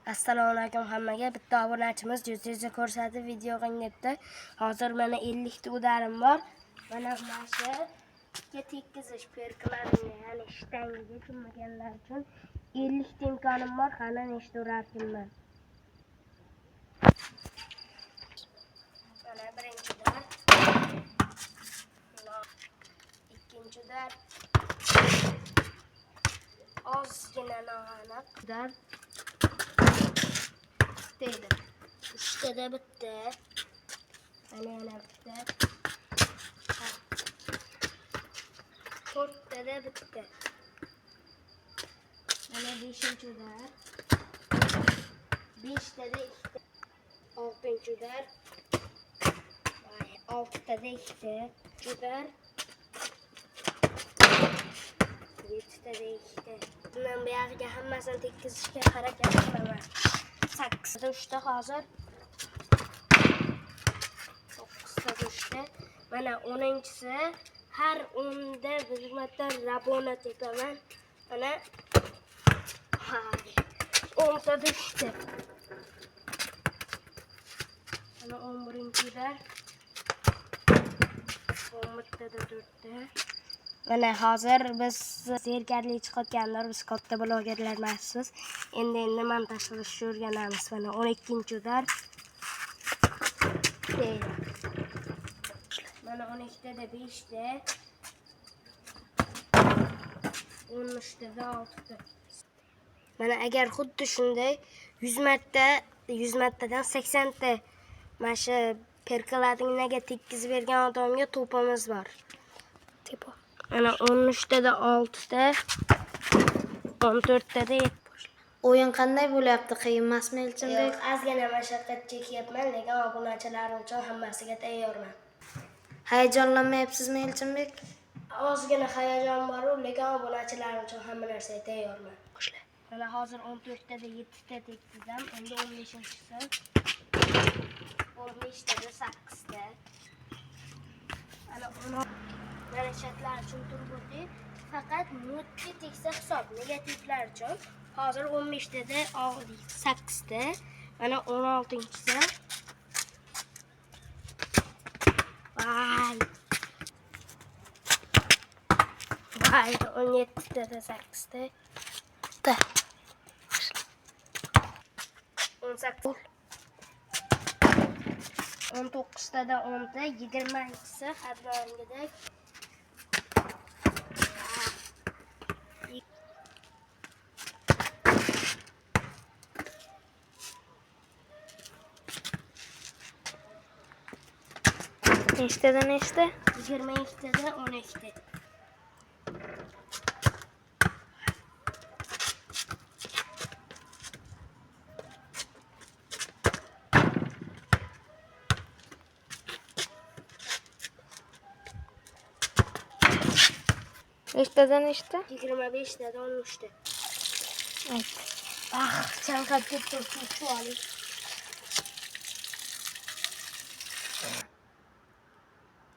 Assalomu alaykum hammaga. Bitta obunachimiz yuz-yuzga ko'rsatib video qilibdi. Hozir mana 50 ta udarim bor. Mana shu tekkizish perkalarini, ya'ni shtangiga tushmaganlar uchun 50 ta imkonim bor. Qani nechta urarkinman. Mana birinchi udar. Ikkinchi udar. Ozgina noaniq udar. Deydi. 3 tada bitta. Yana bitta. 4 tada bitta. Mana 5-chi udar. 5 tada 2. 6-chi udar. 6 tada 2. Udar. 7 tada 2. Bundan buyog'iga hammasini tekkizishga harakat qilaman. 8 tada 3 ta hozir. 9 tada 3 ta. Mana 10-chisi har 10da bir marta rabona tepaman. Mana 10 tada 3 ta. Mana 11-udar. 11 tada 4 ta. Mana hozir biz zerkarli chiqayotganlar, biz katta blogerlar emasmiz. Endi montaj qilishni o'rganamiz. Mana 12-udar. Mana 12 tada 5 ta. 13 tada 6 ta. Mana agar xuddi shunday 100 martadan 80 ta mana shu perkaladinglarga tekkizib bergan odamga to'pimiz bor. Mana 13 tada 6 ta. 14 tada 7. O'yin qanday bo'lyapti? Qiyin emasmi Elchinbek? Yo'q, ozgina mashaqqat chekyapman, lekin obunachilarim uchun hammasiga tayyorman. Hayajonlanmayapsizmi Elchinbek? Ozgina hayajon bor, lekin obunachilarim uchun hamma narsaga tayyorman. Mana hozir 14 tada 7 ta tekkizdim, endi 15-chisi. 15 tada 8 ta. Mana shartlar uchun turibdi. Faqat nutga teksa hisob, negativlar uchun. Hozir 15 tada 8 ta. Mana 16-chisi. Vay, 17 tada 8 ta. 18. 19 tada 10 ta, 20-chisi har doimgidek. Nechtada nechta? 22 tada 12 ta. Nechtada nechta? 25 tada 13 ta. Ayt. Chanqab ketdi shu olib.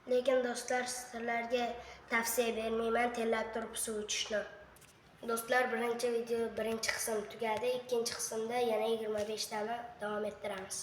Lekin do'stlar, sizlarga tavsiya bermayman terlab turib suv ichishni. Do'stlar, birinchi qism tugadi, ikkinchi qismda yana 25 tani davom ettiramiz.